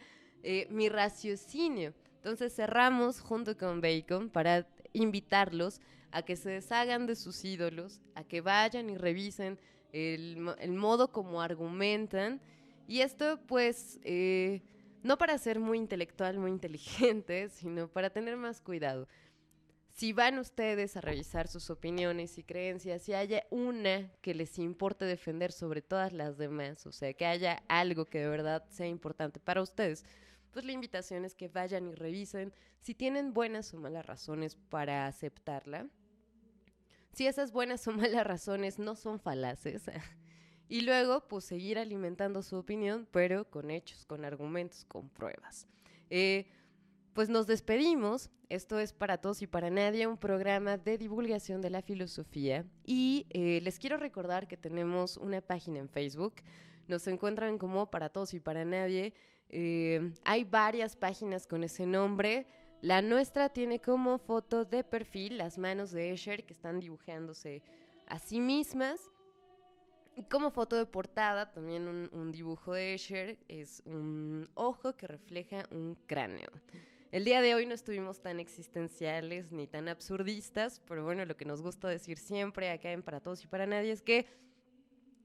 mi raciocinio. Entonces cerramos junto con Bacon para invitarlos a que se deshagan de sus ídolos, a que vayan y revisen el modo como argumentan. Y esto pues no para ser muy intelectual, muy inteligente, sino para tener más cuidado. Si van ustedes a revisar sus opiniones y creencias, si haya una que les importe defender sobre todas las demás, o sea, que haya algo que de verdad sea importante para ustedes, pues la invitación es que vayan y revisen si tienen buenas o malas razones para aceptarla. Si esas buenas o malas razones no son falaces. Y luego, pues seguir alimentando su opinión, pero con hechos, con argumentos, con pruebas. Pues nos despedimos. Esto es Para Todos y Para Nadie, un programa de divulgación de la filosofía. Y les quiero recordar que tenemos una página en Facebook. Nos encuentran como Para Todos y Para Nadie. Hay varias páginas con ese nombre. La nuestra tiene como foto de perfil las manos de Escher que están dibujándose a sí mismas. Y como foto de portada, también un dibujo de Escher es un ojo que refleja un cráneo. El día de hoy no estuvimos tan existenciales ni tan absurdistas, pero bueno, lo que nos gusta decir siempre acá en Para Todos y Para Nadie es que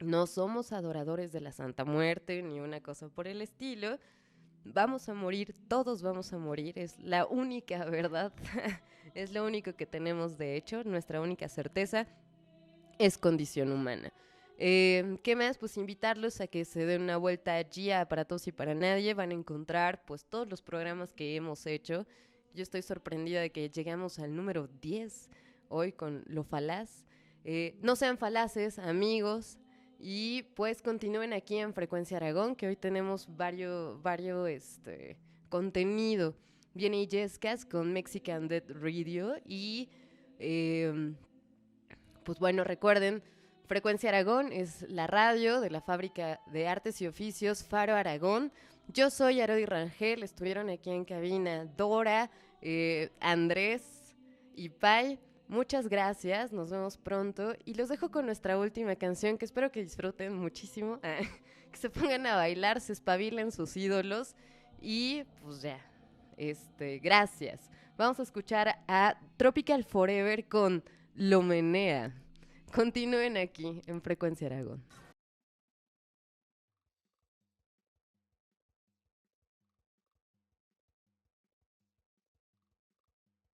no somos adoradores de la Santa Muerte ni una cosa por el estilo. Vamos a morir, todos vamos a morir, es la única verdad, es lo único que tenemos de hecho, nuestra única certeza es condición humana. ¿Qué más? Pues invitarlos a que se den una vuelta allí a Para Todos y Para Nadie. Van a encontrar pues todos los programas que hemos hecho. Yo estoy sorprendida de que llegamos al número 10 hoy con lo falaz. No sean falaces, amigos. Y pues continúen aquí en Frecuencia Aragón, que hoy tenemos varios contenido. Viene Yescas con Mexican Dead Radio y pues bueno, recuerden, Frecuencia Aragón es la radio de la Fábrica de Artes y Oficios Faro Aragón. Yo soy Arodi Rangel, estuvieron aquí en cabina Dora, Andrés y Pai. Muchas gracias, nos vemos pronto y los dejo con nuestra última canción que espero que disfruten muchísimo, que se pongan a bailar, se espabilen sus ídolos y pues ya, gracias. Vamos a escuchar a Tropical Forever con Lo Menea. Continúen aquí en Frecuencia Aragón.